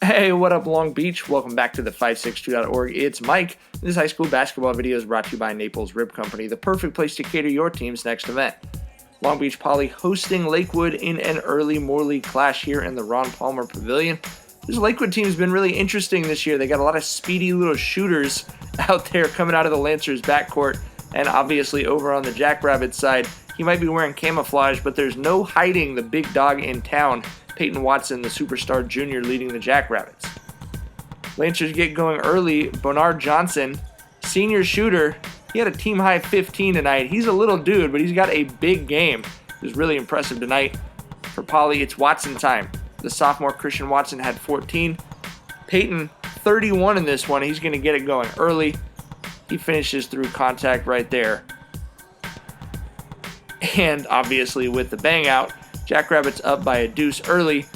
Hey, what up, Long Beach? Welcome back to the 562.org. It's Mike. This high school basketball video is brought to you by Naples Rib Company, the perfect place to cater your team's next event. Long Beach Poly hosting Lakewood in an early Moore League clash here in the Ron Palmer Pavilion. This Lakewood team has been really interesting this year. They got a lot of speedy little shooters out there coming out of the Lancers backcourt, and obviously over on the Jackrabbits side, he might be wearing camouflage, but there's no hiding the big dog in town, Peyton Watson, the superstar junior leading the Jackrabbits. Lancers get going early. Bernard Johnson, senior shooter, he had a team-high 15 tonight. He's a little dude, but he's got a big game. It was really impressive tonight. For Poly, it's Watson time. The sophomore Christian Watson had 14. Peyton, 31 in this one. He's going to get it going early. He finishes through contact right there. And obviously with the bang out, Jackrabbits up by a deuce early.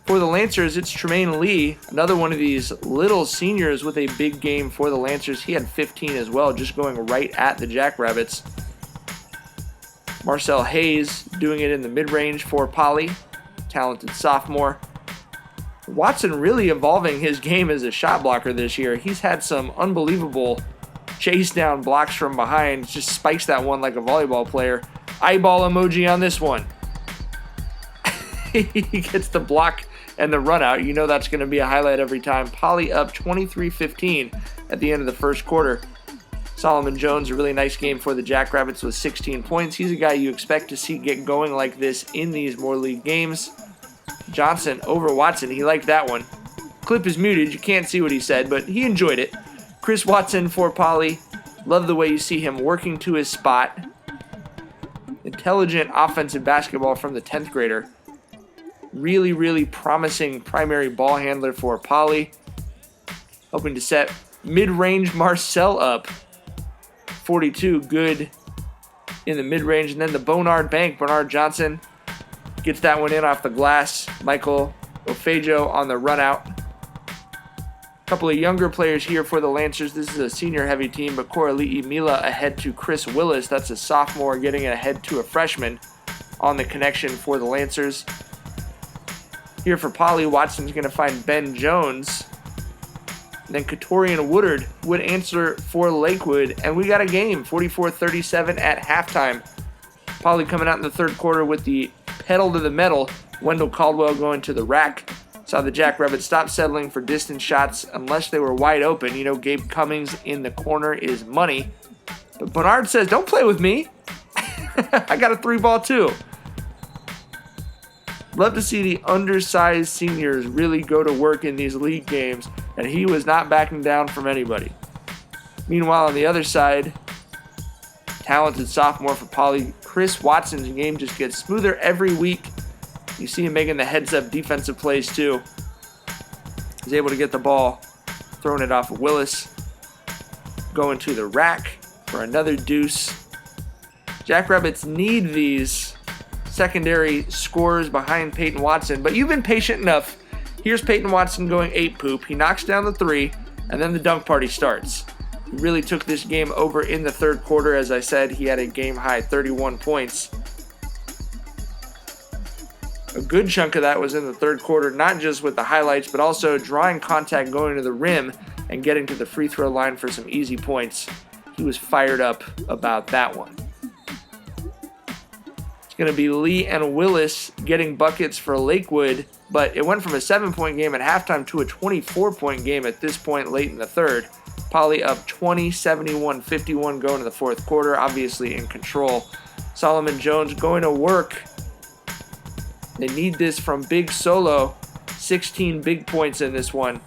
For the Lancers, it's Tremaine Lee, another one of these little seniors with a big game for the Lancers. He had 15 as well, just going right at the Jackrabbits. Marcell Hayes doing it in the mid-range for Poly, talented sophomore. Watson really evolving his game as a shot blocker this year. He's had some unbelievable chase down blocks from behind, just spikes that one like a volleyball player. Eyeball emoji on this one. He gets the block and the run out. You know that's going to be a highlight every time. Poly up 23-15 at the end of the first quarter. Solomon Jones, a really nice game for the Jackrabbits with 16 points. He's a guy you expect to see get going like this in these Moore League games. Johnson over Watson. He liked that one. Clip is muted. You can't see what he said, but he enjoyed it. Chris Watson for Poly. Love the way you see him working to his spot. Intelligent offensive basketball from the 10th grader. Really, really promising primary ball handler for Poly. Hoping to set mid-range Marcell up. 42, good in the mid-range. And then the Bernard Johnson gets that one in off the glass. Michael Ofejo on the run out. A couple of younger players here for the Lancers. This is a senior-heavy team, but Corali'i Mila ahead to Chris Willis. That's a sophomore getting it ahead to a freshman on the connection for the Lancers. Here for Poly, Watson's going to find Ben Jones. Then Katorian Woodard would answer for Lakewood, and we got a game, 44-37 at halftime. Poly coming out in the third quarter with the pedal to the metal. Wendell Caldwell going to the rack. Saw the Jackrabbits stop settling for distance shots unless they were wide open. You know, Gabe Cummings in the corner is money. But Bernard says, don't play with me. I got a 3-ball too. Love to see the undersized seniors really go to work in these league games, and he was not backing down from anybody. Meanwhile, on the other side, talented sophomore for Poly, Chris Watson's game just gets smoother every week. You see him making the heads-up defensive plays too. He's able to get the ball, throwing it off of Willis, going to the rack for another deuce. Jackrabbits need these secondary scores behind Peyton Watson, but you've been patient enough. Here's Peyton Watson going 8-poop. He knocks down the 3, and then the dunk party starts. He really took this game over in the third quarter. As I said, he had a game-high 31 points. A good chunk of that was in the third quarter, not just with the highlights, but also drawing contact going to the rim and getting to the free throw line for some easy points. He was fired up about that one. It's going to be Lee and Willis getting buckets for Lakewood, but it went from a 7-point game at halftime to a 24-point game at this point late in the third. Poly up 20, 71-51 going to the fourth quarter, obviously in control. Solomon Jones going to work. They need this from Big Solo. 16 big points in this one.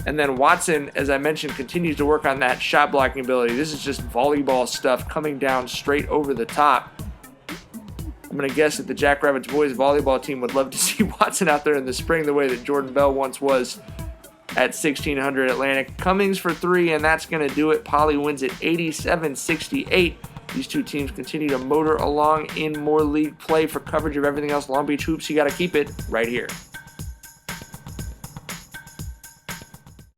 And then Watson, as I mentioned, continues to work on that shot blocking ability. This is just volleyball stuff coming down straight over the top. I'm going to guess that the Jackrabbits boys volleyball team would love to see Watson out there in the spring the way that Jordan Bell once was at 1600 Atlantic. Cummings for 3, and that's going to do it. Poly wins it 87-68. These two teams continue to motor along in Moore League play. For coverage of everything else Long Beach Hoops, you got to keep it right here.